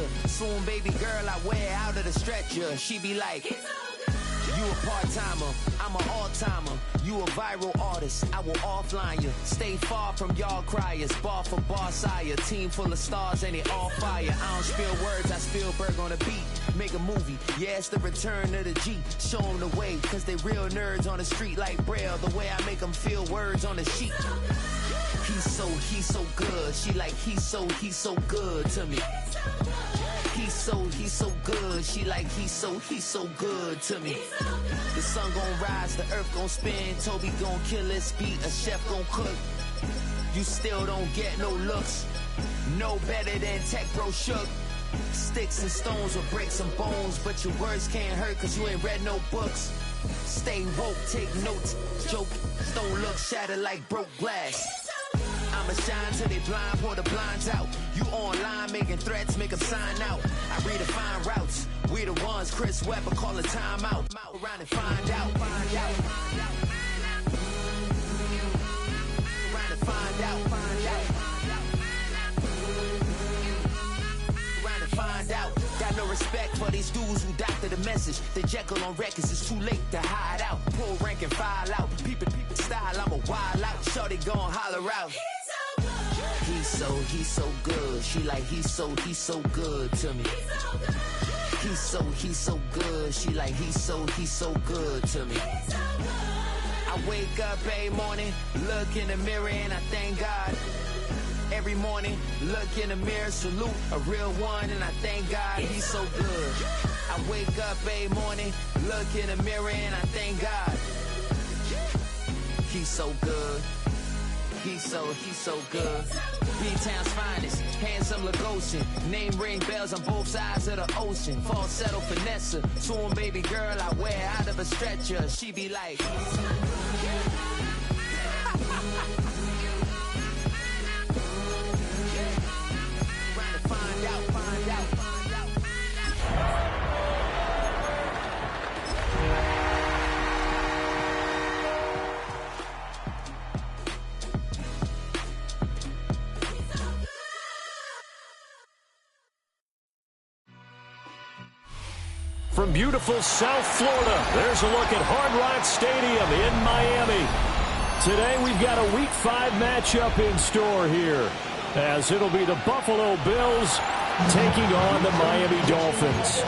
dresser. Soon, baby girl, I wear out of the stretcher. She be like, you a part-timer, I'm an all-timer. You a viral artist, I will offline you. Stay far from y'all criers, bar for bar sire. Team full of stars and they all fire. I don't spill words, I spill Berg on a beat. Make a movie, yeah, it's the return of the G. Show them the way, cause they real nerds on the street like Braille. The way I make them feel words on the sheet. He's so good. She like, he's so good to me. He's so good. She like, he's so good to me. The sun gon' rise, the earth gon' spin. Toby gon' kill this beat, a chef gon' cook. You still don't get no looks. No better than Tech Bro Shook. Sticks and stones will break some bones, but your words can't hurt cause you ain't read no books. Stay woke, take notes, joke. Don't look shattered like broke glass. I'ma shine till they blind, pour the blinds out. You online making threats, make them sign out. I redefine routes. We the ones Chris Webber call a timeout. Around and find out. Around and find out. Around and find out. Got no respect for these dudes who doctor the message. The Jekyll on records, it's too late to hide out. Pull rank and file out. Peep style, I'm a wild out. Shorty gon' holler out. He's so good. She like, he's so good to me. He's so good. She like, he's so good to me. I wake up every morning, look in the mirror and I thank God. Every morning, look in the mirror, salute a real one and I thank God. He's so good. I wake up every morning, look in the mirror and I thank God. He's so good. He's so good. B-Town's finest, handsome Lagosian. Name ring bells on both sides of the ocean. Falsetto finesse, soon baby girl I wear out of a stretcher. She be like, find out. From beautiful South Florida, there's a look at Hard Rock Stadium in Miami. Today we've got a Week 5 matchup in store here, as it'll be the Buffalo Bills taking on the Miami Dolphins.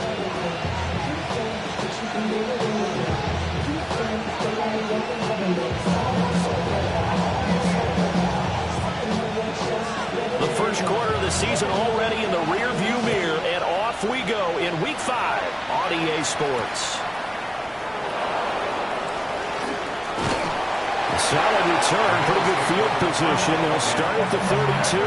The first quarter of the season already in the rear-view mirror, and off we go in Week 5 on EA Sports. A solid return, pretty good field position. They'll start at the 32.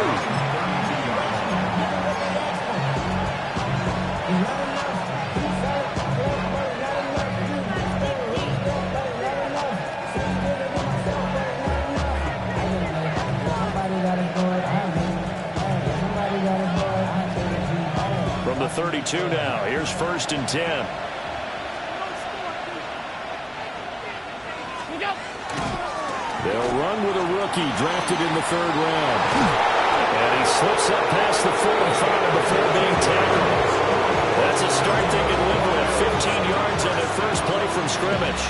From the 32 now, here's 1st and 10. They'll run with a rookie drafted in the 3rd round. And he slips up past the 45 before being tackled. That's a start they can live with. 15 yards on their first play from scrimmage.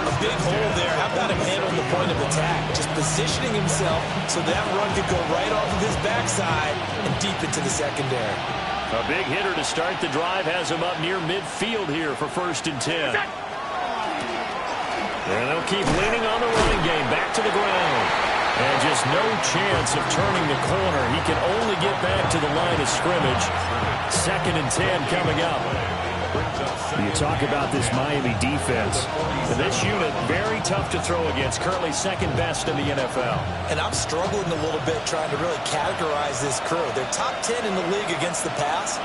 A big hole there. How about him handling the point of attack? Just positioning himself so that run could go right off of his backside and deep into the secondary. A big hitter to start the drive has him up near midfield here for 1st and 10. And they'll keep leaning on the running game. Back to the ground. And just no chance of turning the corner. He can only get back to the line of scrimmage. 2nd and 10 coming up. You talk about this Miami defense. This unit, very tough to throw against. Currently 2nd best in the NFL. And I'm struggling a little bit trying to really categorize this crew. They're top 10 in the league against the pass,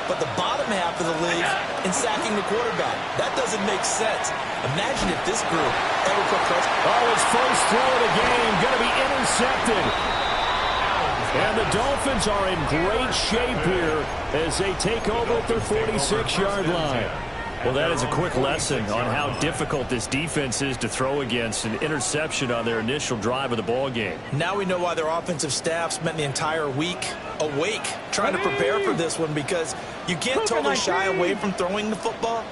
but the bottom half of the league in sacking the quarterback. That doesn't make sense. Imagine if this group ever put pressure. Oh, his first throw of the game going to be intercepted. And the Dolphins are in great shape here as they take over at their 46-yard line. Well, that is a quick lesson on how difficult this defense is to throw against. An interception on their initial drive of the ball game. Now we know why their offensive staff spent the entire week awake trying to prepare for this one, because you can't totally shy away from throwing the football,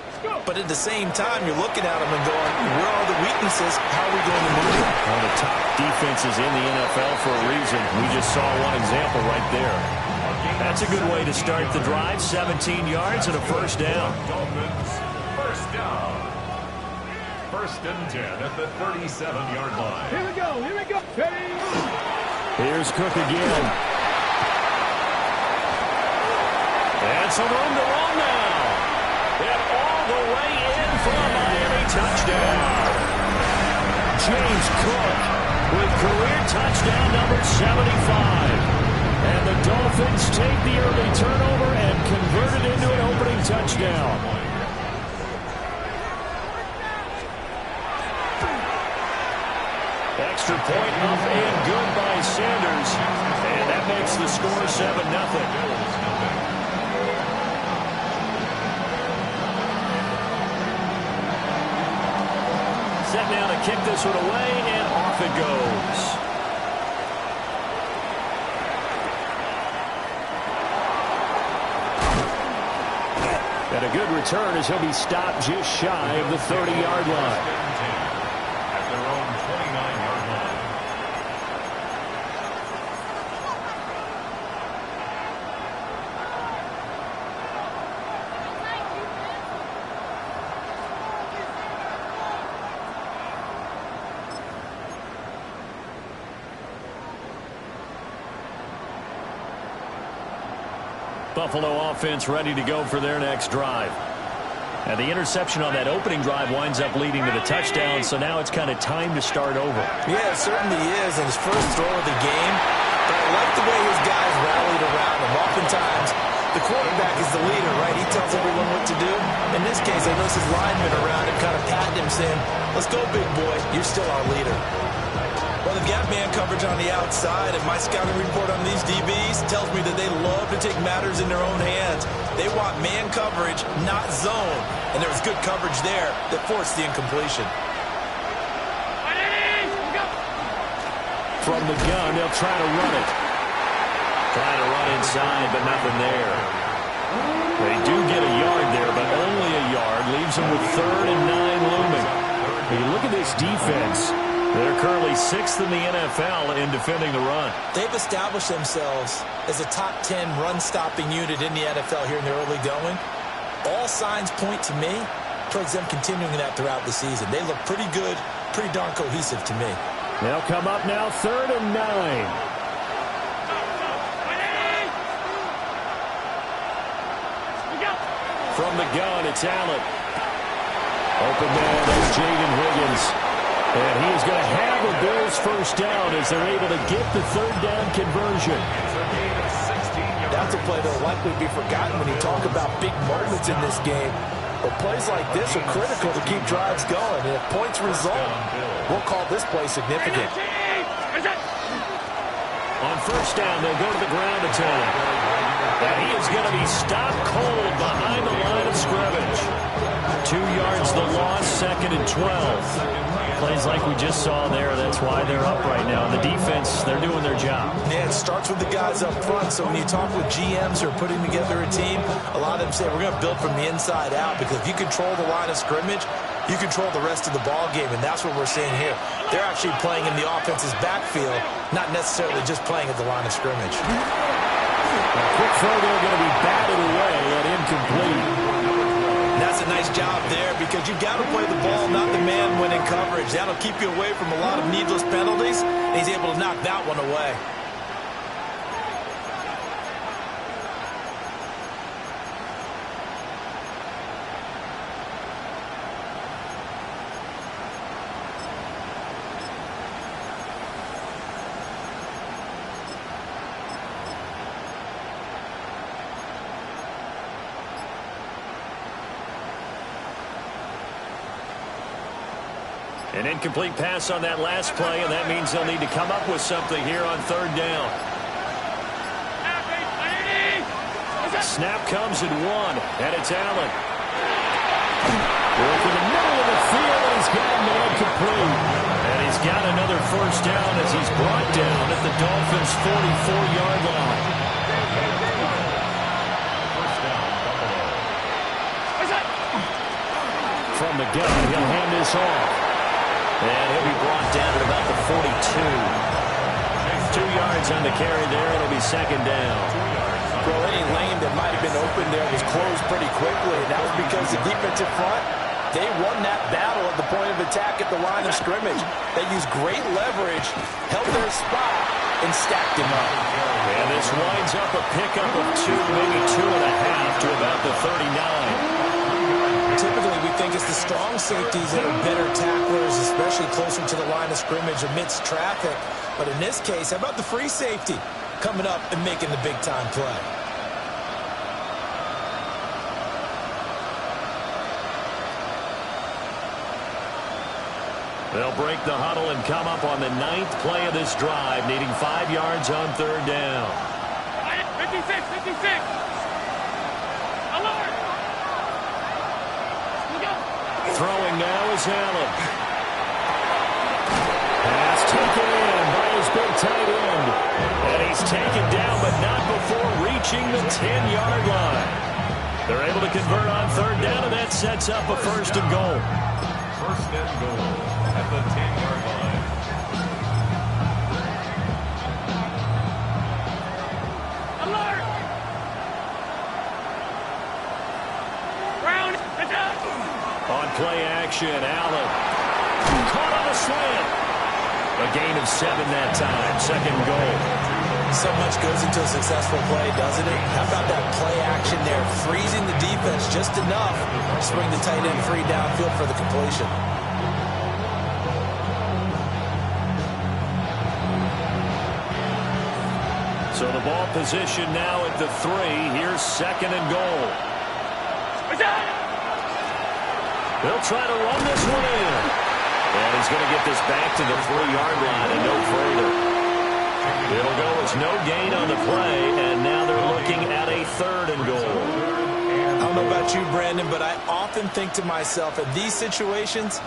but at the same time, you're looking at them and going, where are the weaknesses? How are we going to move them? One of the top defenses in the NFL for a reason. We just saw one example right there. That's a good way to start the drive. 17 yards and a first down. First down. First and 10 at the 37-yard line. Here we go. Here we go. Ready? Here's Cook again. And some room to run now. And all the way in for a Miami touchdown. James Cook with career touchdown number 75. And the Dolphins take the early turnover and convert it into an opening touchdown. Extra point up and good by Sanders. And that makes the score 7-0. Set now to kick this one away, and off it goes. And a good return as he'll be stopped just shy of the 30-yard line. At their own 29-yard line. Buffalo offense ready to go for their next drive. And the interception on that opening drive winds up leading to the touchdown, so now it's kind of time to start over. Yeah, it certainly is, and his first throw of the game. But I like the way his guys rallied around him. Oftentimes, the quarterback is the leader, right? He tells everyone what to do. In this case, I noticed his linemen around him kind of patting him, saying, let's go, big boy. You're still our leader. Well, they've got man coverage on the outside, and my scouting report on these DBs tells me that they love to take matters in their own hands. They want man coverage, not zone. And there was good coverage there that forced the incompletion. From the gun, they'll try to run it. Trying to run inside, but nothing there. They do get a yard there, but only a yard. Leaves them with 3rd and 9 looming. When you look at this defense, they're currently 6th in the NFL in defending the run. They've established themselves as a top 10 run-stopping unit in the NFL here in the early going. All signs point to me towards them continuing that throughout the season. They look pretty good, pretty darn cohesive to me. They'll come up now 3rd and 9. From the gun, it's Allen. Open man, there's Jaden Higgins. And he is going to have a Bills first down as they're able to get the 3rd down conversion. That's a play that will likely be forgotten when you talk about big moments in this game. But plays like this are critical to keep drives going. And if points result, we'll call this play significant. On first down, they'll go to the ground attack. And he is going to be stopped cold behind the line of scrimmage. 2 yards the loss, 2nd and 12. Plays like we just saw there. That's why they're up right now. And the defense, they're doing their job. Yeah, it starts with the guys up front. So when you talk with GMs who are putting together a team, a lot of them say we're going to build from the inside out, because if you control the line of scrimmage, you control the rest of the ball game, and that's what we're seeing here. They're actually playing in the offense's backfield, not necessarily just playing at the line of scrimmage. A quick throw there, going to be batted away and incomplete. That's a nice job there, because you've got to play the ball, not the man when in coverage. That'll keep you away from a lot of needless penalties, and he's able to knock that one away. An incomplete pass on that last play, and that means they'll need to come up with something here on 3rd down. Snap comes at 1, and it's Allen. Work in the middle of the field, and he's got man complete. And he's got another first down as he's brought down at the Dolphins' 44-yard line. From the gun, he'll hand this off. And he'll be brought down at about the 42. 2 yards on the carry there. It'll be second down. Well, any lane that might have been open there was closed pretty quickly, and that was because the defensive front, they won that battle at the point of attack at the line of scrimmage. They used great leverage, held their spot, and stacked him up. And this winds up a pickup of 2, maybe 2.5 to about the 39. Typically, we think it's the strong safeties that are better tacklers, especially closer to the line of scrimmage amidst traffic. But in this case, how about the free safety coming up and making the big-time play? They'll break the huddle and come up on the 9th play of this drive, needing 5 yards on third down. 56. Alert! Throwing now is Allen. Pass taken in by his big tight end. And he's taken down, but not before reaching the 10-yard line. They're able to convert on third down, and that sets up a first and goal. First and goal at the 10-yard line. Alert! Brown, On play action, Allen. Caught on a slant. A gain of 7 that time. Second goal. So much goes into a successful play, doesn't it? How about that play action there, freezing the defense just enough to swing the tight end free downfield for the completion. So the ball position now at the 3. Here's second and goal. They'll try to run this one in. And he's going to get this back to the 3-yard line and no further. It'll go as no gain on the play, and now they're looking at a third and goal. I don't know about you, Brandon, but I often think to myself, in these situations,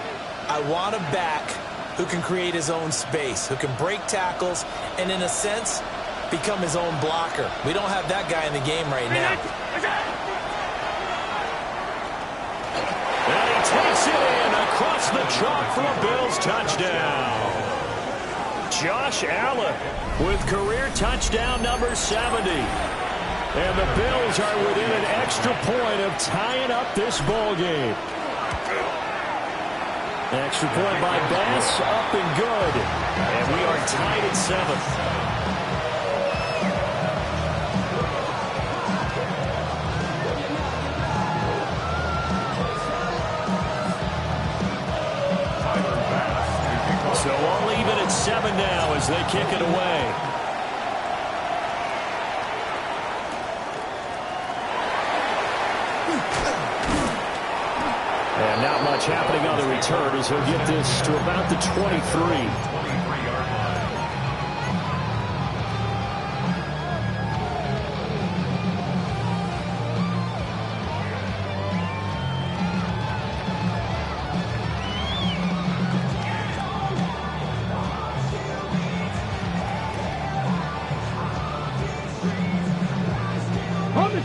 I want a back who can create his own space, who can break tackles, and in a sense, become his own blocker. We don't have that guy in the game right now. And he takes it in across the chalk for a Bills touchdown. Josh Allen with career touchdown number 70. And the Bills are within an extra point of tying up this ball game. Extra point by Bass, up and good. And we are tied at 7th. So all even at 7 now as they kick it away. And not much happening on the return as he'll get this to about the 23.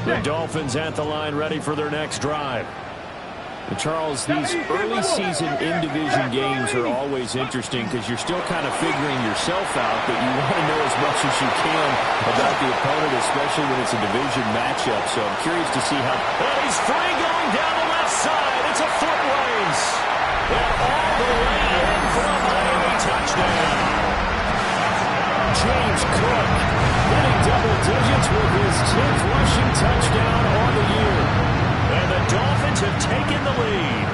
The Dolphins at the line ready for their next drive. And Charles, these early season in-division games are always interesting because you're still kind of figuring yourself out, but you want to know as much as you can about the opponent, especially when it's a division matchup. So I'm curious to see how... And he's free going down the left side. It's a foot race. And all the way in for a Miami touchdown. James Cook hitting double digits with his 10th rushing touchdown on the year. And the Dolphins have taken the lead.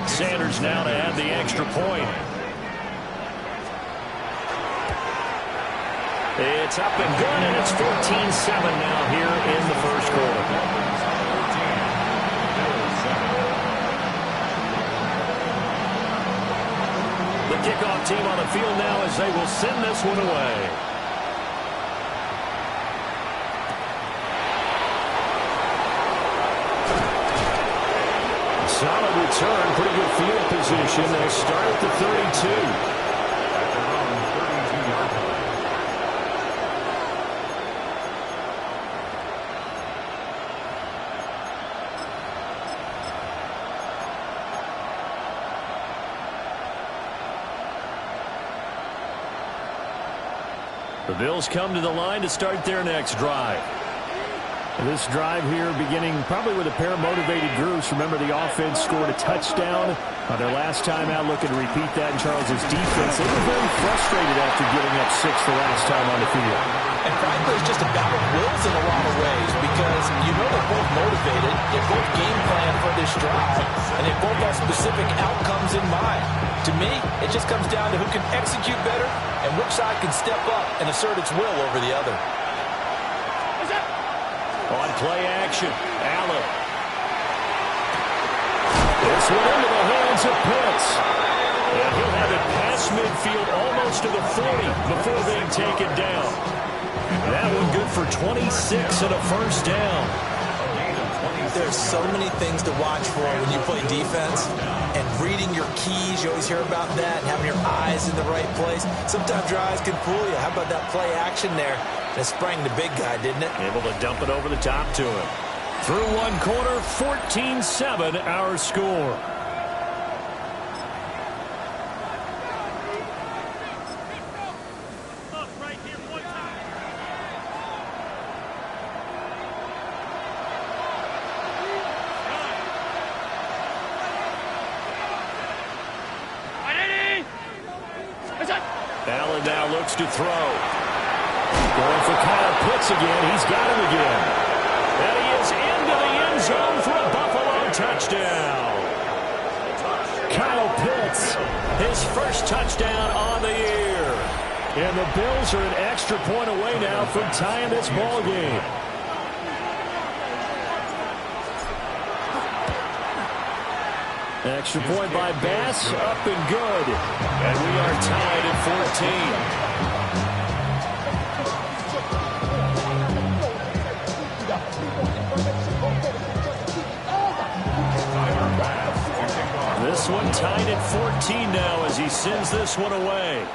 Sanders now to add the extra point. It's up and good, and it's 14-7 now here in the first quarter. The kickoff team on the field now as they will send this one away. Solid return, pretty good field position. They'll start at the 32. The Bills come to the line to start their next drive. This drive here beginning probably with a pair of motivated groups. Remember, the offense scored a touchdown on their last time out. Looking to repeat that in Charles's defense. They were very frustrated after giving up 6 the last time on the field. And frankly, it's just a battle of wills in a lot of ways because you know they're both motivated. They both game plan for this drive, and they both have specific outcomes in mind. To me, it just comes down to who can execute better and which side can step up and assert its will over the other. On play action, Allen. This one into the hands of Pitts. And he'll have it past midfield almost to the 40 before being taken down. That one good for 26 and a first down. There's so many things to watch for when you play defense. And reading your keys, you always hear about that, and having your eyes in the right place. Sometimes your eyes can fool you. How about that play action there? That sprang the big guy, didn't it? Able to dump it over the top to him. Through one quarter, 14-7 our score. Allen now looks to throw. Going for Kyle Pitts again. He's got him again. And he is into the end zone for a Buffalo touchdown. Kyle Pitts, his first touchdown on the year. And the Bills are an extra point away now from tying this ball game. Extra point by Bass, up and good. And we are tied at 14. This one tied at 14 now as he sends this one away.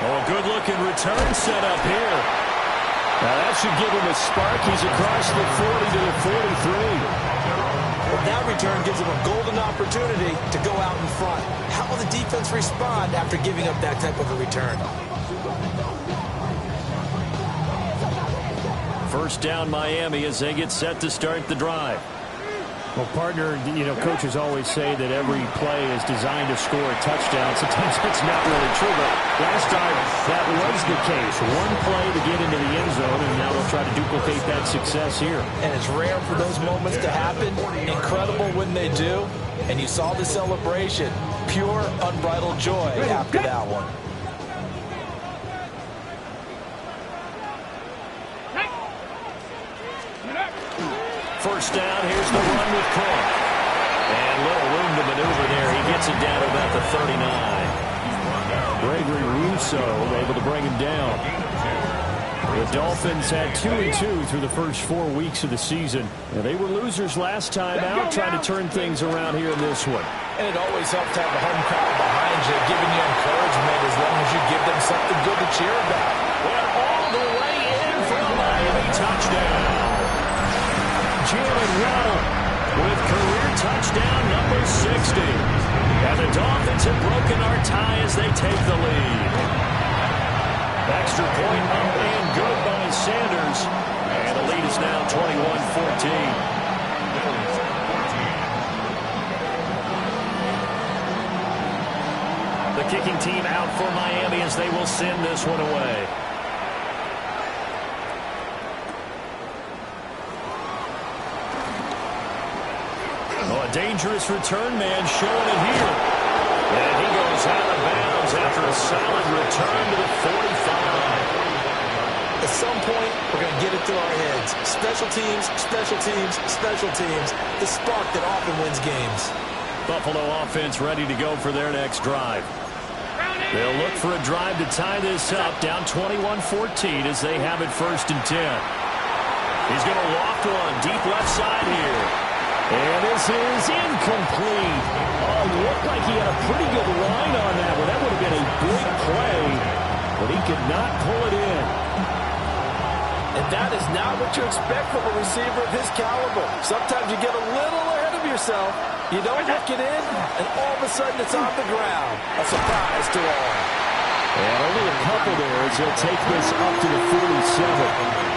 Oh, a good-looking return set up here. Now that should give him a spark. He's across the 40 to the 43. Well, that return gives him a golden opportunity to go out in front. How will the defense respond after giving up that type of a return? First down Miami as they get set to start the drive. Well, partner, coaches always say that every play is designed to score a touchdown. Sometimes that's not really true, but last time that was the case. One play to get into the end zone, and now they'll try to duplicate that success here. And it's rare for those moments to happen. Incredible when they do. And you saw the celebration. Pure, unbridled joy after that one. First down, here's the run with Cook. And little room to maneuver there. He gets it down to about the 39. Gregory Rousseau able to bring him down. The Dolphins had 2-2 through the first 4 weeks of the season. And they were losers last time out, trying to turn things around here in this one. And it always helps to have the home crowd behind you, giving you encouragement as long as you give them something good to cheer about. Went all the way in for a Miami touchdown. Jalen Waddle with career touchdown number 60. And the Dolphins have broken our tie as they take the lead. Extra point up and good by Sanders. And the lead is now 21-14. The kicking team out for Miami as they will send this one away. Dangerous return man showing it here. And he goes out of bounds after a solid return to the 45. At some point, we're going to get it through our heads. Special teams, special teams, special teams. The spark that often wins games. Buffalo offense ready to go for their next drive. They'll look for a drive to tie this up, down 21-14 as they have it 1st and 10. He's going to loft one deep left side here. And this is incomplete. Oh, looked like he had a pretty good line on that one. That would have been a big play, but he could not pull it in. And that is not what you expect from a receiver of his caliber. Sometimes you get a little ahead of yourself. You don't hook it in, and all of a sudden it's on the ground. A surprise to all. And only a couple there as he'll take this up to the 47.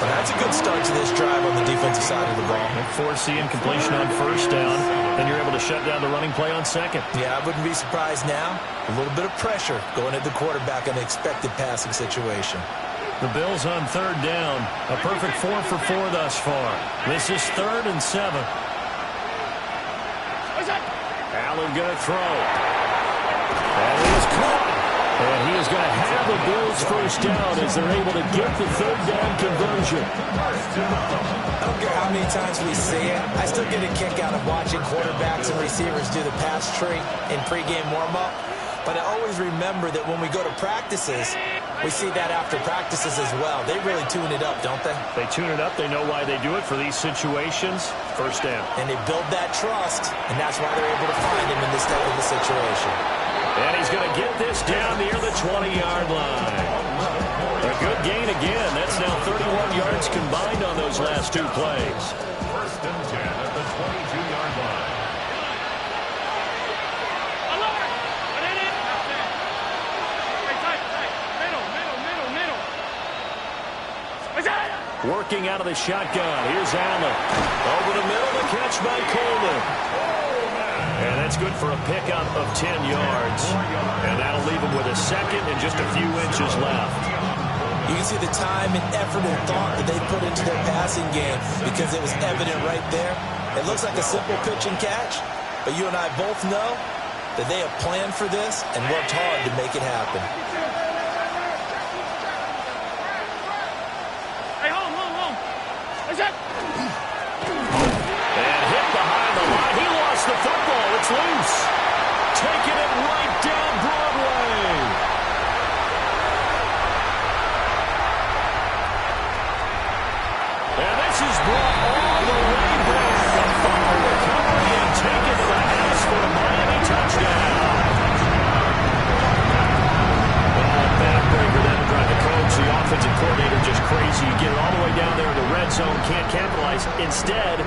Well, that's a good start to this drive on the defensive side of the ball. And force the incompletion on 1st down. Then you're able to shut down the running play on 2nd. Yeah, I wouldn't be surprised now. A little bit of pressure going at the quarterback in an expected passing situation. The Bills on 3rd down. A perfect 4 for 4 thus far. This is 3rd and 7. Allen going to throw. That is caught. And he is going to have the Bills 1st down as they're able to get the 3rd down conversion. I don't care how many times we see it. I still get a kick out of watching quarterbacks and receivers do the pass tree in pregame warm-up. But I always remember that when we go to practices, we see that after practices as well. They really tune it up, don't they? They tune it up. They know why they do it for these situations. 1st down. And they build that trust, and that's why they're able to find him in this type of a situation. And he's going to get this down near the 20-yard line. A good gain again. That's now 31 yards combined on those last 2 plays. 1st and 10 at the 22-yard line. Working out of the shotgun. Here's Allen. Over the middle, the catch by Coleman. And that's good for a pickup of 10 yards. And that'll leave him with a 2nd and just a few inches left. You can see the time and effort and thought that they put into their passing game because it was evident right there. It looks like a simple pitch and catch, but you and I both know that they have planned for this and worked hard to make it happen. The football, it's loose. Taking it right down Broadway. And this is brought all the way back. A fumble recovery and taken to the house for a Miami touchdown. Backbreaker that to drive the coach. The offensive coordinator just crazy. You get it all the way down there in the red zone, can't capitalize. Instead,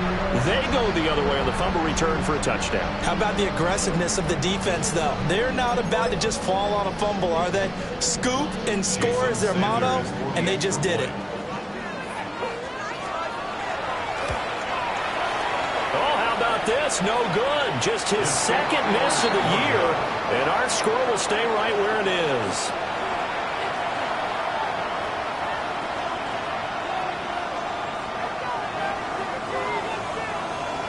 they go the other way on the fumble return for a touchdown. How about the aggressiveness of the defense, though? They're not about to just fall on a fumble, are they? Scoop and score is their motto, and they just did it. Oh, how about this? No good. Just his 2nd miss of the year, and our score will stay right where it is.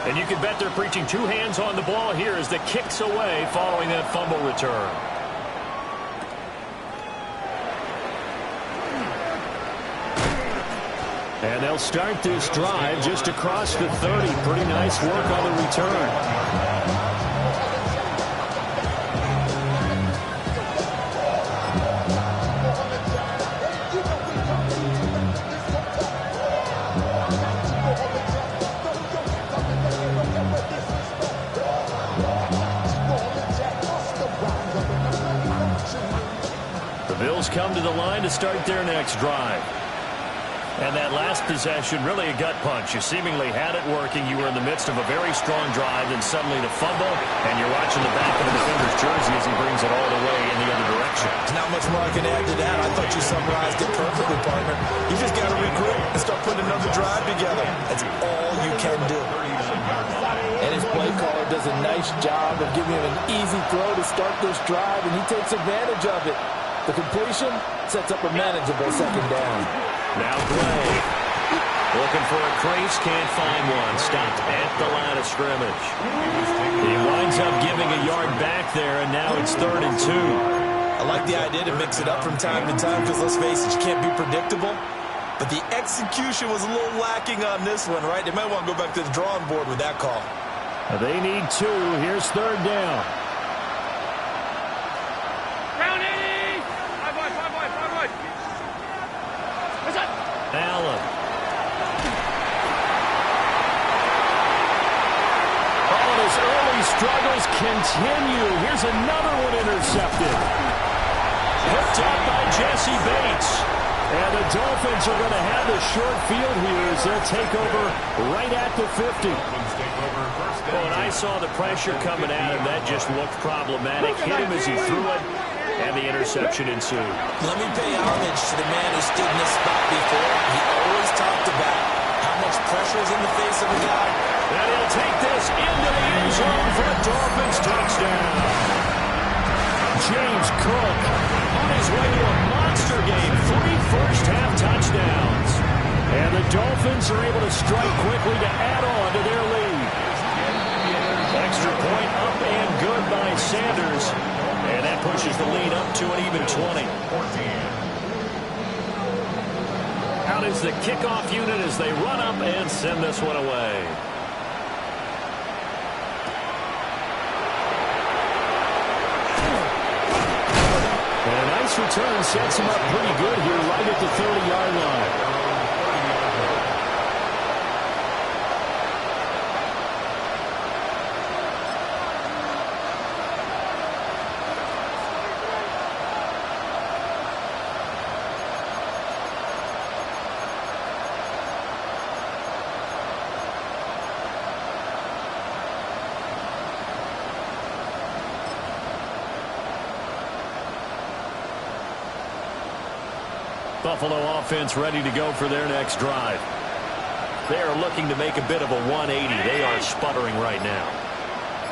And you can bet they're preaching 2 hands on the ball here as the kick's away following that fumble return. And they'll start this drive just across the 30. Pretty nice work on the return. Come to the line to start their next drive. And that last possession, really a gut punch. You seemingly had it working. You were in the midst of a very strong drive, and suddenly the fumble, and you're watching the back of the defender's jersey as he brings it all the way in the other direction. There's not much more I can add to that. I thought you summarized it perfectly, partner. You just got to regroup and start putting another drive together. That's all you can do. And his play caller does a nice job of giving him an easy throw to start this drive, and he takes advantage of it. The completion sets up a manageable 2nd down. Now Gray. Looking for a crease, can't find one. Stopped at the line of scrimmage. He winds up giving a yard back there, and now it's 3rd and 2. I like the idea to mix it up from time to time because, let's face it, you can't be predictable. But the execution was a little lacking on this one, right? They might want to go back to the drawing board with that call. They need 2. Here's 3rd down. continue. Here's another one intercepted. Picked up by Jesse Bates. And the Dolphins are going to have the short field here as they'll take over right at the 50. Well, when I saw the pressure coming at him, that just looked problematic. Hit him as he threw it, and the interception ensued. Let me pay homage to the man who stood in this spot before. He always talked about how much pressure is in the face of a guy. And he'll take this into the end zone for a Dolphins touchdown. James Cook On his way to a monster game, 3 first-half touchdowns. And the Dolphins are able to strike quickly to add on to their lead. Extra point up and good by Sanders. And that pushes the lead up to an even 20. Out is the kickoff unit as they run up and send this one away. And a nice return sets him up pretty good here right at the 30-yard line. Buffalo offense ready to go for their next drive. They are looking to make a bit of a 180. They are sputtering right now.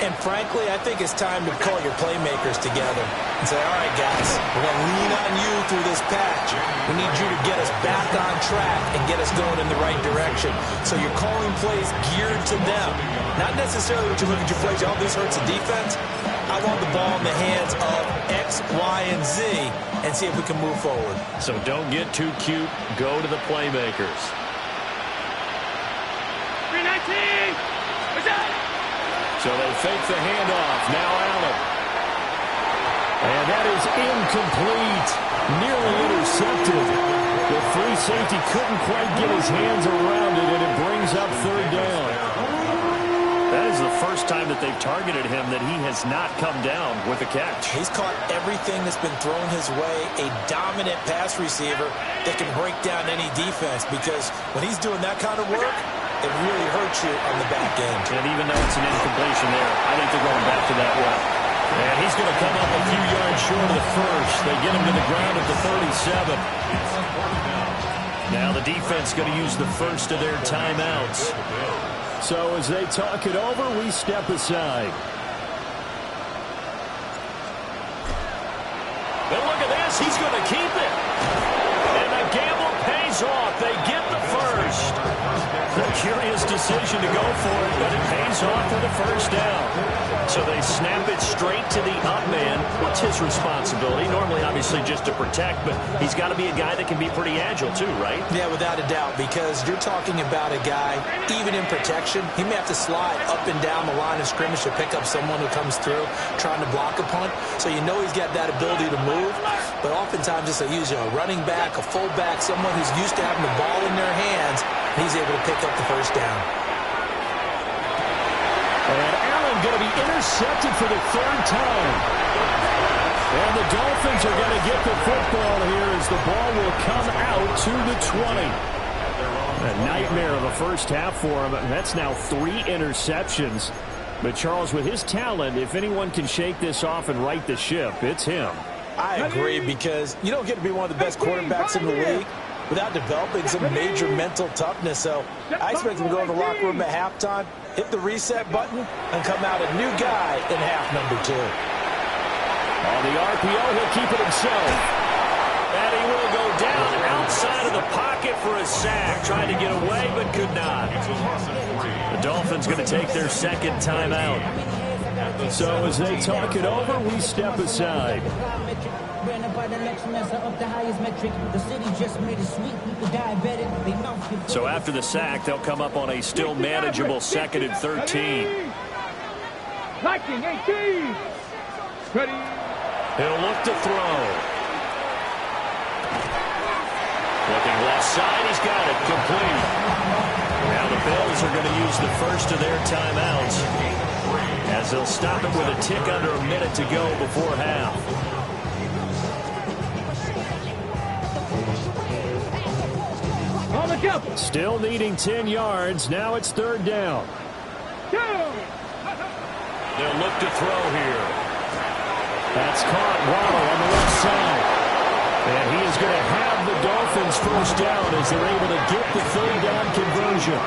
And frankly, I think it's time to call your playmakers together and say, all right, guys, we're going to lean on you through this patch. We need you to get us back on track and get us going in the right direction. So you're calling plays geared to them. Not necessarily what you look at your plays, oh, this hurts the defense. I want the ball in the hands of X, Y, and Z and see if we can move forward. So don't get too cute. Go to the playmakers. 319! What's that? So they fake the handoff. Now Allen. And that is incomplete. Nearly intercepted. The free safety couldn't quite get his hands around it, and it brings up third down. That is the first time that they've targeted him that he has not come down with a catch. He's caught everything that's been thrown his way. A dominant pass receiver that can break down any defense, because when he's doing that kind of work, it really hurts you on the back end. And even though it's an incompletion there, I think they're going back to that route. And he's going to come up a few yards short of the first. They get him to the ground at the 37. Now the defense going to use the first of their timeouts. So as they talk it over, we step aside. And look at this. He's going to keep it. And the gamble pays off. They get the first. A curious decision to go for it, but it pays off for the first down. So they snap it straight to the up man. What's his responsibility? Normally, obviously, just to protect, but he's got to be a guy that can be pretty agile too, right? Yeah, without a doubt, because you're talking about a guy, even in protection, he may have to slide up and down the line of scrimmage to pick up someone who comes through trying to block a punt. So you know he's got that ability to move, but oftentimes it's a running back, a fullback, someone who's used to having the ball in their hands, and he's able to pick up the first down. And Allen going to be intercepted for the third time. And the Dolphins are going to get the football here as the ball will come out to the 20. A nightmare of a first half for him. That's now 3 interceptions. But Charles, with his talent, if anyone can shake this off and right the ship, it's him. I agree, because you don't get to be one of the best quarterbacks in the league without developing some major mental toughness. So I expect him to go in the locker room at halftime, hit the reset button, and come out a new guy in half number 2. On the RPO, he'll keep it himself. And he will go down outside of the pocket for a sack. Tried to get away, but could not. The Dolphins going to take their second timeout. So as they talk it over, we step aside. So after the sack, they'll come up on a still manageable 2nd and 13. Liking 18. Ready. He'll look to throw. Looking left side, he's got it complete. Now the Bills are going to use the first of their timeouts. as they'll stop it with a tick under a minute to go before half. On the jump. Still needing 10 yards. Now it's third down. Down. They'll look to throw here. That's caught. Waddle on the left side. And he is going to have the Dolphins first down as they're able to get the third down conversion.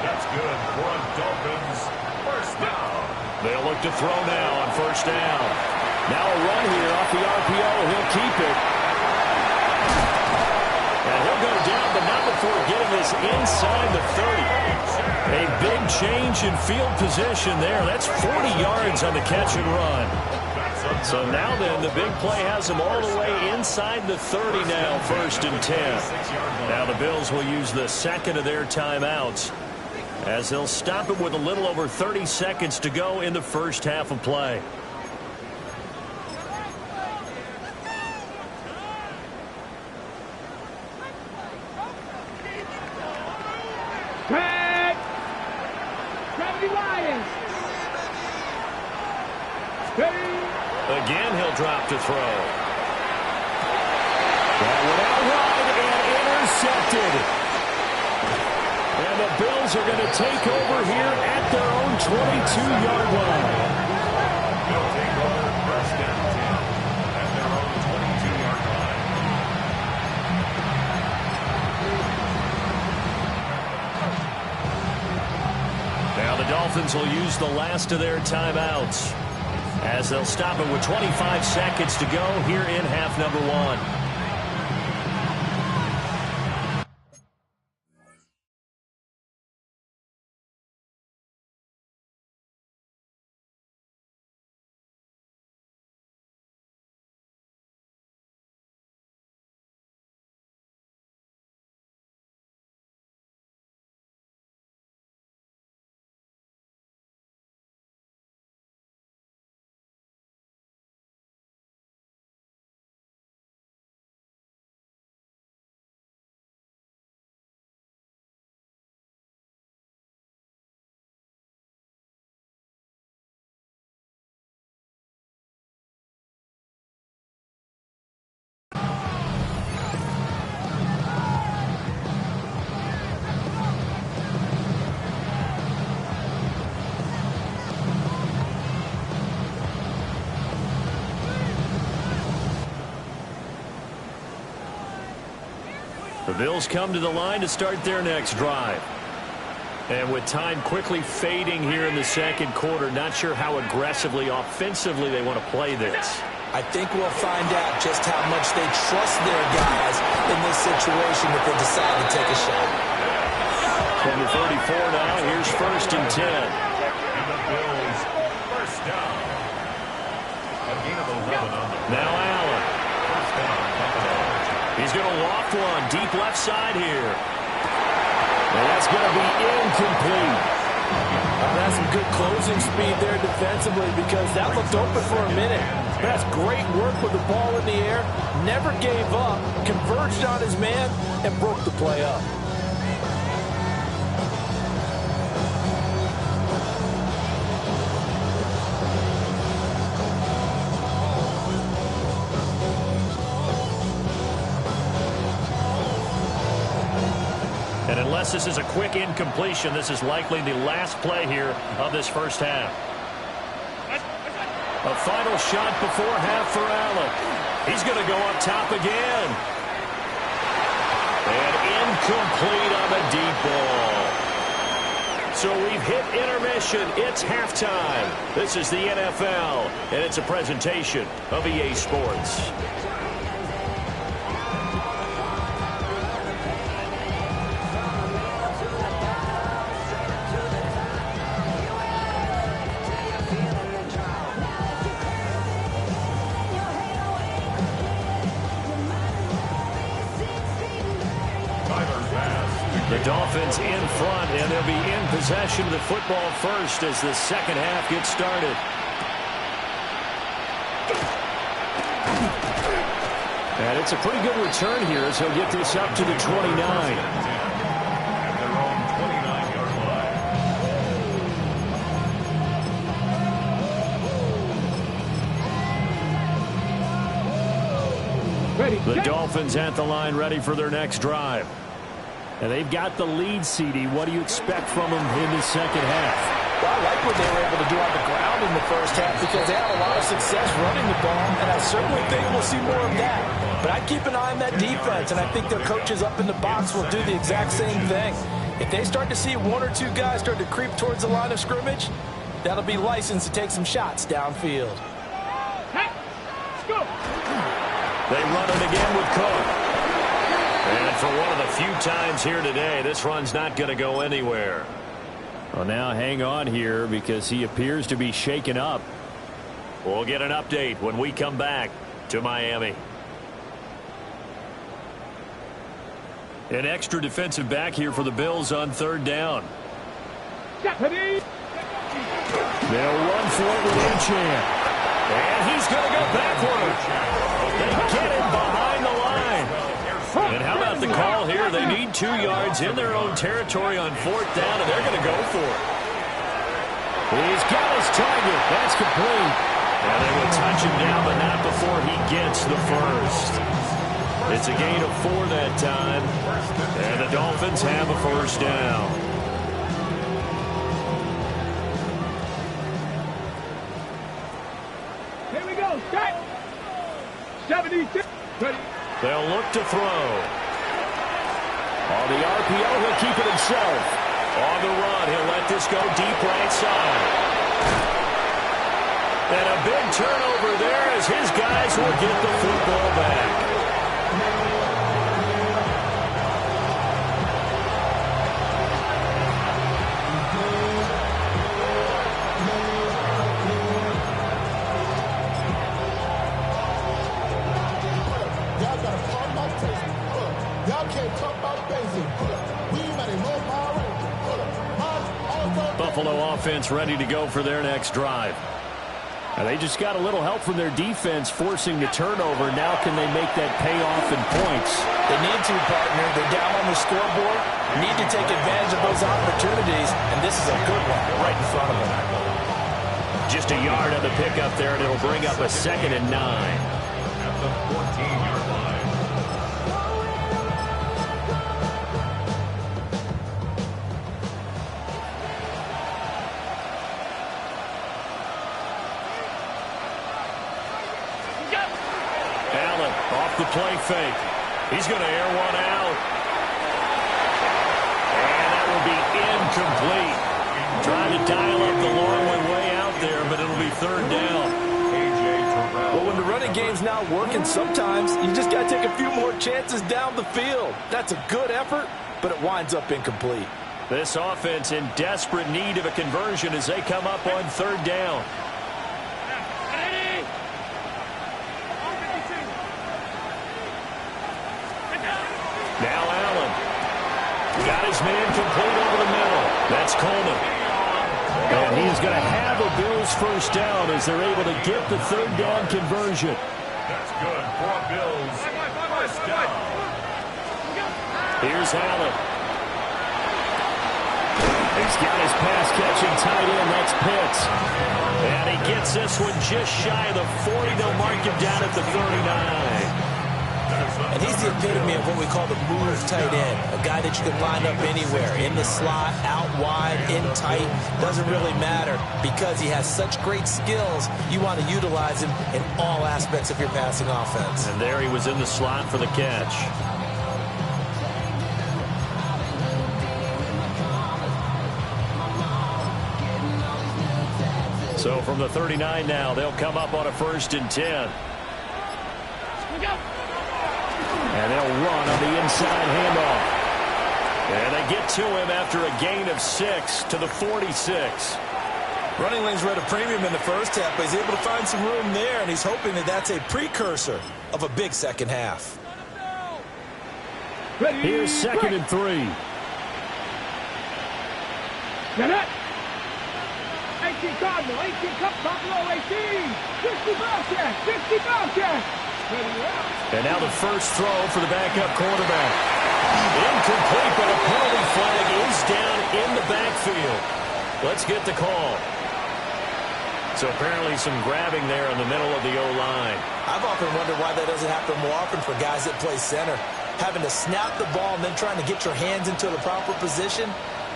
That's good for a Dolphins first down. They'll look to throw now on first down. Now a run here off the RPO. He'll keep it. And he'll go down, but not before getting this inside the 30. A big change in field position there. That's 40 yards on the catch and run. So now then, the big play has them all the way inside the 30 now, first and 10. Now the Bills will use the second of their timeouts as they'll stop it with a little over 30 seconds to go in the first half of play. Tag. Gravity Lions. Steady. Again, he'll drop to throw. That went out wide and intercepted. And the Bills are going to take over here at their own 22-yard line. They'll take over first and 10 at their own 22-yard line. Now the Dolphins will use the last of their timeouts as they'll stop it with 25 seconds to go here in half number one. The Bills come to the line to start their next drive. And with time quickly fading here in the second quarter, not sure how aggressively, offensively they want to play this. I think we'll find out just how much they trust their guys in this situation if they decide to take a shot. Number 34 now, here's first and 10. And the Bills first down. A gain of 11 on the Now Allen. first down. He's going to loft one deep left side here. And that's going to be incomplete. That's some good closing speed there defensively because that looked open for a minute. That's great work with the ball in the air. Never gave up, converged on his man, and broke the play up. And unless this is a quick incompletion, this is likely the last play here of this first half. A final shot before half for Allen. He's going to go up top again. And incomplete on the deep ball. So we've hit intermission. It's halftime. This is the NFL, and it's a presentation of EA Sports. The Dolphins in front, and they'll be in possession of the football first as the second half gets started. And it's a pretty good return here as he'll get this up to the 29. At their own 29-yard line. Ready, The set. Dolphins at the line, ready for their next drive. And they've got the lead, CD. What do you expect from them in the second half? Well, I like what they were able to do on the ground in the first half because they had a lot of success running the ball, and I certainly think we'll see more of that. But I'd keep an eye on that defense, and I think their coaches up in the box will do the exact same thing. If they start to see one or two guys start to creep towards the line of scrimmage, that'll be licensed to take some shots downfield. Hey, let's go. They run it again with Cook. And for one of the few times here today, this run's not going to go anywhere. Well, now hang on here because he appears to be shaken up. We'll get an update when we come back to Miami. An extra defensive back here for the Bills on third down. Stephanie. They'll run for it with Achane. And he's going to go backward. They get him behind the line. And how about the call here? They need 2 yards in their own territory on fourth down, and they're going to go for it. He's got his target. That's complete. And they will touch him down, but not before he gets the first. It's a gain of 4 that time, and the Dolphins have a first down. Here we go. Set. 76. Ready. They'll look to throw. On the RPO, he'll keep it himself. On the run, he'll let this go deep right side. And a big turnover there as his guys will get the football back. Buffalo offense ready to go for their next drive. Now they just got a little help from their defense forcing the turnover. Now can they make that pay off in points? They need to, partner. They're down on the scoreboard. Need to take advantage of those opportunities, and this is a good one right in front of them. Just a yard on the pickup there, and it'll bring up a 2nd and 9. At the 14-yard line. Allen off the play fake. He's going to air one out. And that will be incomplete. Trying to dial up the long way out there, but it'll be third down. Well, when the running game's not working, sometimes you just got to take a few more chances down the field. That's a good effort, but it winds up incomplete. This offense in desperate need of a conversion as they come up on third down. Now Allen. Got his man complete over the middle. That's Coleman. And he is going to have a Bills first down as they're able to get the third down conversion. That's good for Bills. First down. Here's Allen. He's got his pass-catching tight end. That's Pitts. And he gets this one just shy of the 40. They'll mark him down at the 39. And he's the epitome of what we call the move tight end, a guy that you can line up anywhere, in the slot, out wide, in tight, doesn't really matter because he has such great skills. You want to utilize him in all aspects of your passing offense. And there he was in the slot for the catch. So from the 39 now, they'll come up on a 1st and 10. And they'll run on the inside handoff. And they get to him after a gain of 6 to the 46. Running lanes were at a premium in the first half, but he's able to find some room there, and he's hoping that that's a precursor of a big second half. Ready. Here's 2nd and 3. Get it. 18 Cardinal, 18 Cup, Buffalo, 18. 60 Bobcat, 60 Bobcat. And now the first throw for the backup quarterback. Incomplete, but a penalty flag is down in the backfield. Let's get the call. So apparently some grabbing there in the middle of the O-line. I've often often wondered why that doesn't happen more often for guys that play center. Having to snap the ball and then trying to get your hands into the proper position,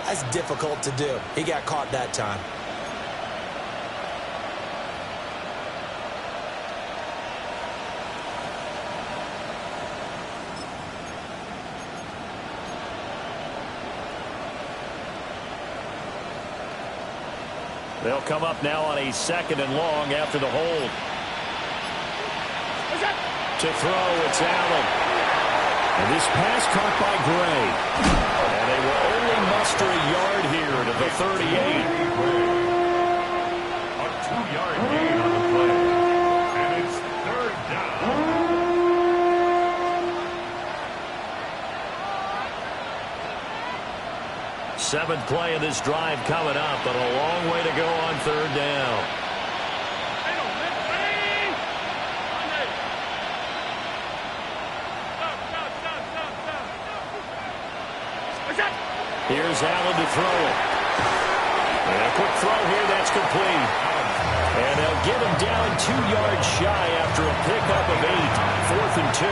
that's difficult to do. He got caught that time. They'll come up now on a 2nd and long after the hold. To throw, it's Allen. And this pass caught by Gray. And they will only muster a yard here to the 38. A 2-yard gain on the play. And it's 3rd down. 7th play of this drive coming up, but a long way to go on 3rd down. Here's Allen to throw it. And a quick throw here, that's complete. And they'll get him down 2 yards shy after a pickup of 8. 4th and 2.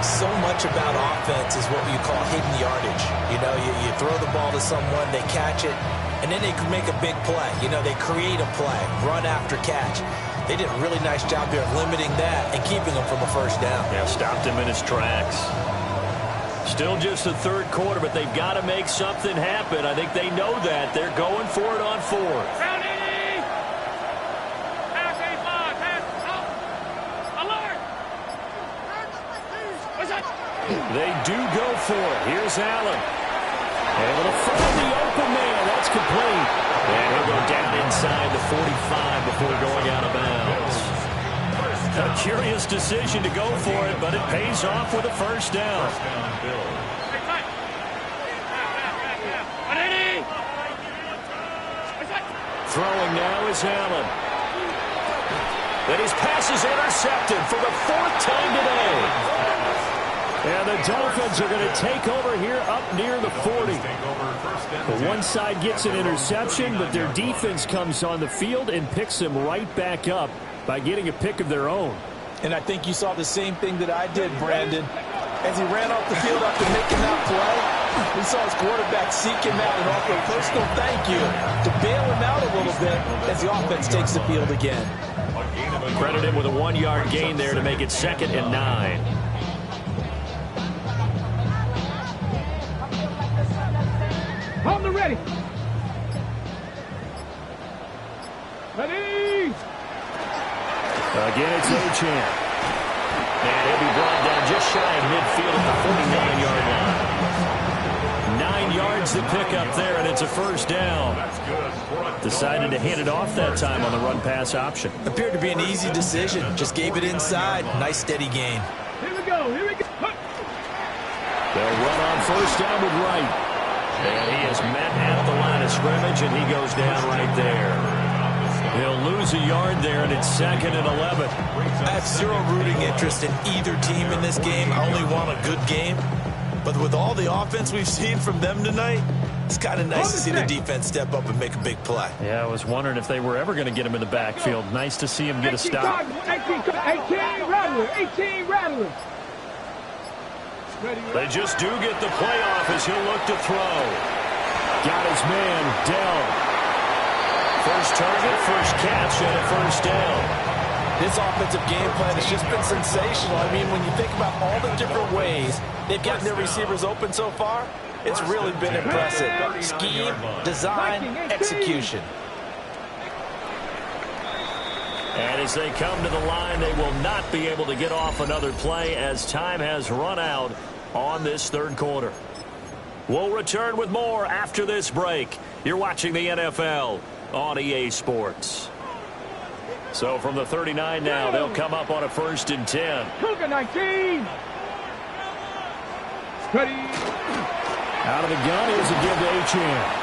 So much about offense is what you call hidden yardage. You know, you throw the ball to someone, they catch it, and then they can make a big play. You know, they create a play, run after catch. They did a really nice job here of limiting that and keeping him from a 1st down. Yeah, stopped him in his tracks. Still just the 3rd quarter, but they've got to make something happen. I think they know that. They're going for it on 4th. They do go for it. Here's Allen. Able to find the open man. That's complete. And he'll go down inside the 45 before going out of bounds. A curious decision to go for it, but it pays off with a 1st down. Throwing now is Allen. Then his pass is intercepted for the 4th time today. And the Dolphins are going to take over here up near the 40. The one side gets an interception, but their defense comes on the field and picks them right back up by getting a pick of their own. And I think you saw the same thing that I did, Brandon. As he ran off the field after making that play, we saw his quarterback seek him out and offer a personal thank you to bail him out a little bit as the offense takes the field again. Credit him with a 1-yard gain there to make it 2nd and 9. Hold the ready. Ready. Again, it's Ochan. And he'll be brought down just shy of midfield at the 49-yard line. 9 yards to pick up there, and it's a 1st down. Decided to hand it off that time on the run-pass option. Appeared to be an easy decision. Just gave it inside. Nice, steady gain. Here we go. Here we go. They'll run on 1st down with Wright. And he is met at the line of scrimmage, and he goes down right there. He'll lose a yard there, and it's 2nd and 11. I have zero rooting interest in either team in this game. I only want a good game. But with all the offense we've seen from them tonight, it's kind of nice to see the defense step up and make a big play. Yeah, I was wondering if they were ever going to get him in the backfield. Nice to see him get a stop. 18 Rattler. 18 Rattler. They just do get the playoff as he'll look to throw. Got his man, Dell. First target, first catch, and a 1st down. This offensive game plan has just been sensational. I mean, when you think about all the different ways they've gotten their receivers open so far, it's really been impressive. Scheme, design, execution. And as they come to the line, they will not be able to get off another play as time has run out on this 3rd quarter. We'll return with more after this break. You're watching the NFL on EA Sports. So from the 39 now, they'll come up on a 1st and 10. Cougar 19. Ready. Out of the gun, here's a give to Ochan.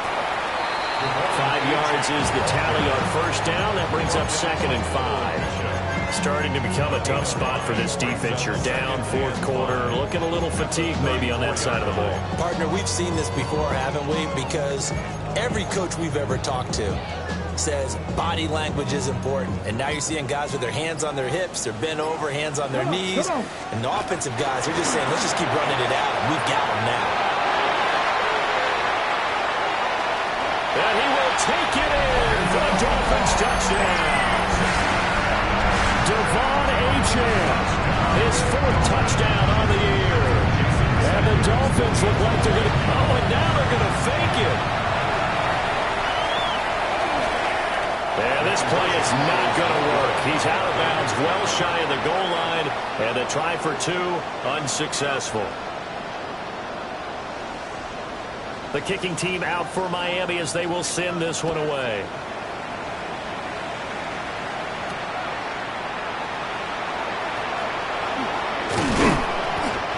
5 yards is the tally on 1st down. That brings up 2nd and 5. Starting to become a tough spot for this defense. You're down 4th quarter. Looking a little fatigued maybe on that side of the ball. Partner, we've seen this before, haven't we? Because every coach we've ever talked to says body language is important. And now you're seeing guys with their hands on their hips, they're bent over, hands on their knees. And the offensive guys, they're just saying, let's just keep running it out. We've got them now. And he will take it in for the Dolphins touchdown. Devon Achane, his 4th touchdown on the year. And the Dolphins look like they're going to... Oh, and now they're going to fake it. And this play is not going to work. He's out of bounds, well shy of the goal line. And a try for 2, unsuccessful. The kicking team out for Miami as they will send this one away.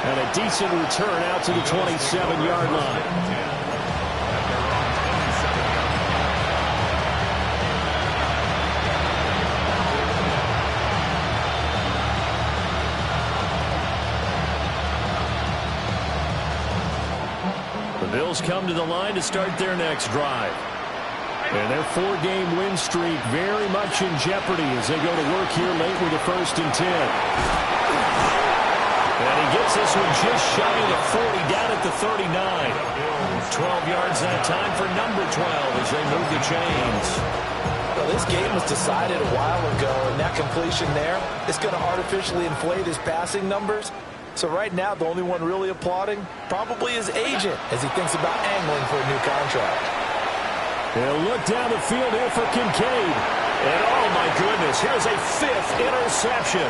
And a decent return out to the 27-yard line. The Bills come to the line to start their next drive. And their 4-game win streak very much in jeopardy as they go to work here late with a 1st and 10. And he gets this one just shy of the 40, down at the 39. 12 yards that time for number 12 as they move the chains. Well, this game was decided a while ago, and that completion there is going to artificially inflate his passing numbers. So right now, the only one really applauding probably his agent as he thinks about angling for a new contract. He'll look down the field here for Kincaid. And oh my goodness, here's a 5th interception.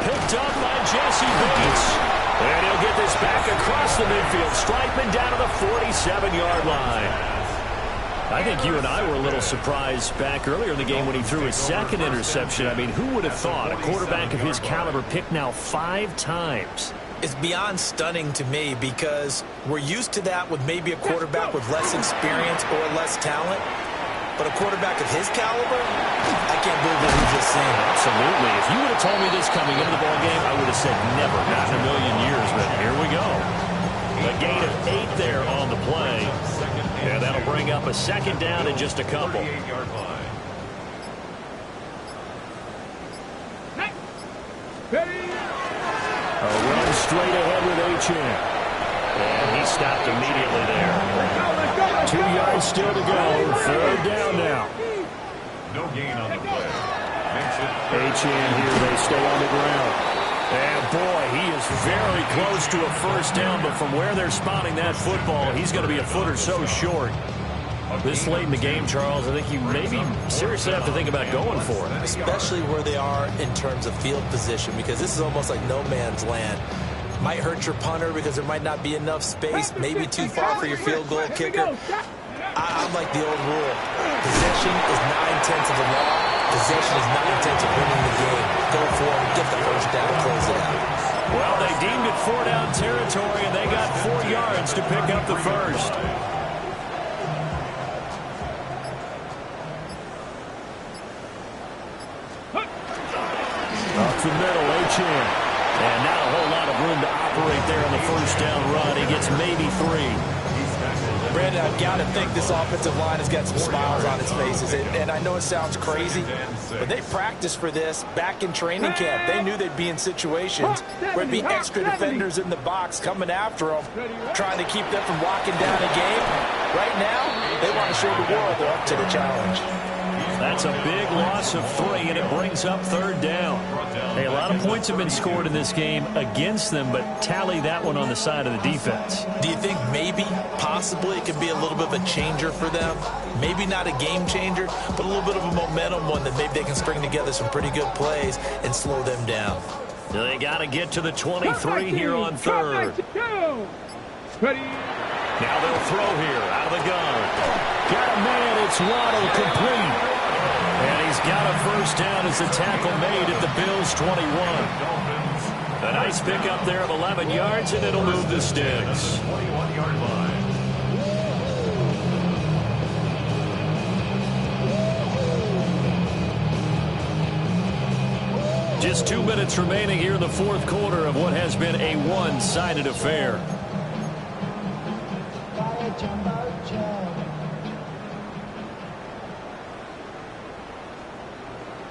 Picked up by Jesse Bates. And he'll get this back across the midfield. Strikeman down to the 47-yard line. I think you and I were a little surprised back earlier in the game when he threw his 2nd interception. I mean, who would have thought a quarterback of his caliber picked now 5 times? It's beyond stunning to me because we're used to that with maybe a quarterback with less experience or less talent. But a quarterback of his caliber, I can't believe what we've just seen. Absolutely. If you would have told me this coming into the ballgame, I would have said never, not in a million years. But here we go. A gain of 8 there on the play. And that'll bring up a 2nd down in just a couple. A run straight ahead with Achane. And he stopped immediately there. 2 yards still to go. 3rd down now. No gain on the play. Achane here, they stay on the ground. And boy, he is very close to a 1st down, but from where they're spotting that football, he's going to be a foot or so short. This late in the game, Charles, I think you maybe seriously have to think about going for it. Especially where they are in terms of field position, because this is almost like no man's land. Might hurt your punter because there might not be enough space, maybe too far for your field goal kicker. I like the old rule. Possession is 9/10 of the law. Possession is 9/10 of winning the game. Go for it, get the 1st down, close it out. Well, they deemed it 4-down territory, and they got 4 yards to pick up the 1st. Up the middle, Achane. And not a whole lot of room to operate there on the 1st down run. He gets maybe 3. Brandon, I've got to think this offensive line has got some smiles on its faces. And I know it sounds crazy, but they practiced for this back in training camp. They knew they'd be in situations where there'd be extra defenders in the box coming after them, trying to keep them from locking down a game. Right now, they want to show the world they're up to the challenge. That's a big loss of 3, and it brings up 3rd down. Hey, a lot of points have been scored in this game against them, but tally that one on the side of the defense. Do you think maybe, possibly, it could be a little bit of a changer for them? Maybe not a game changer, but a little bit of a momentum one that maybe they can string together some pretty good plays and slow them down. They got to get to the 23 here on 3rd. Now they'll throw here out of the gun. Got a man, it's Waddle, complete. And he's got a 1st down as the tackle made at the Bills' 21. A nice pickup there of 11 yards, and it'll move the sticks. 21-yard line. Just 2 minutes remaining here in the 4th quarter of what has been a one-sided affair.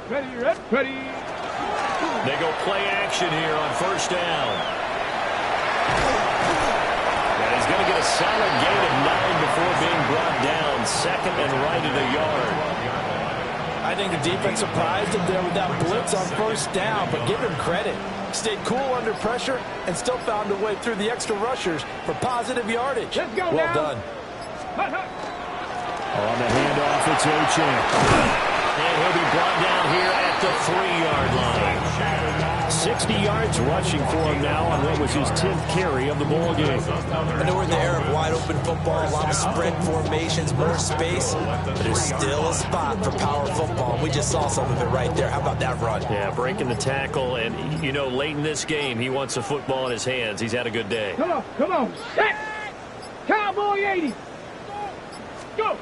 Ready. They go play action here on first down. And he's going to get a solid gain of 9 before being brought down. Second and right at a yard. I think the defense surprised him there with that blitz on first down, but give him credit. Stayed cool under pressure and still found a way through the extra rushers for positive yardage. Let's go well now. done. On the handoff, it's Achane. And he'll be brought down here at the 3-yard line. 60 yards rushing for him now on what was his 10th carry of the ball game. I know we're in the era of wide-open football, a lot of spread formations, more space, but there's still a spot for power football, and we just saw some of it right there. How about that run? Yeah, breaking the tackle, and, you know, late in this game, he wants the football in his hands. He's had a good day. Come on. Set. Cowboy 80. Go.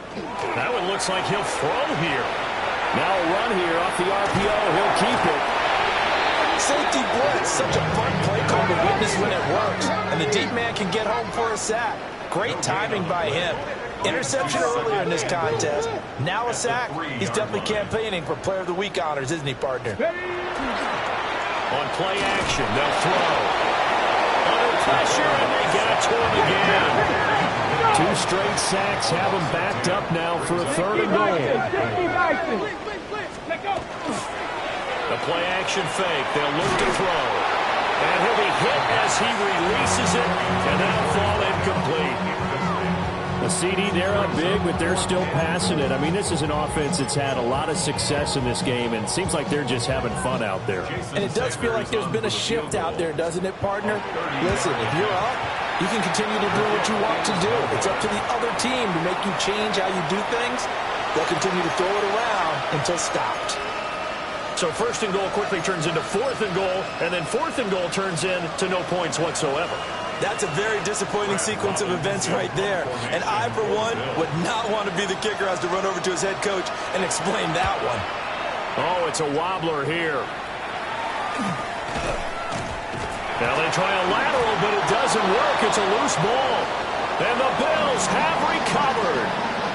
That one looks like he'll throw here. Now a run here off the RPO. He'll keep it. Safety blitz, such a fun play call to witness when it works. And the deep man can get home for a sack. Great timing by him. Interception earlier in this contest. Now a sack. He's definitely campaigning for Player of the Week honors, isn't he, partner? On play action, they'll throw. Under pressure, and they get it to him again. 2 straight sacks have him backed up now for a 3rd and goal. The play action fake. They'll look to throw. And he'll be hit as he releases it, and that'll fall incomplete. A CD, they're up big, but they're still passing it. I mean, this is an offense that's had a lot of success in this game, and it seems like they're just having fun out there. And it does feel like there's been a shift out there, doesn't it, partner? Listen, if you're up, you can continue to do what you want to do. It's up to the other team to make you change how you do things. They'll continue to throw it around until stopped. So 1st and goal quickly turns into 4th and goal, and then 4th and goal turns into no points whatsoever. That's a very disappointing sequence of events right there. And I, for one, would not want to be the kicker who has to run over to his head coach and explain that one. Oh, it's a wobbler here. Now they try a lateral, but it doesn't work. It's a loose ball. And the Bills have recovered.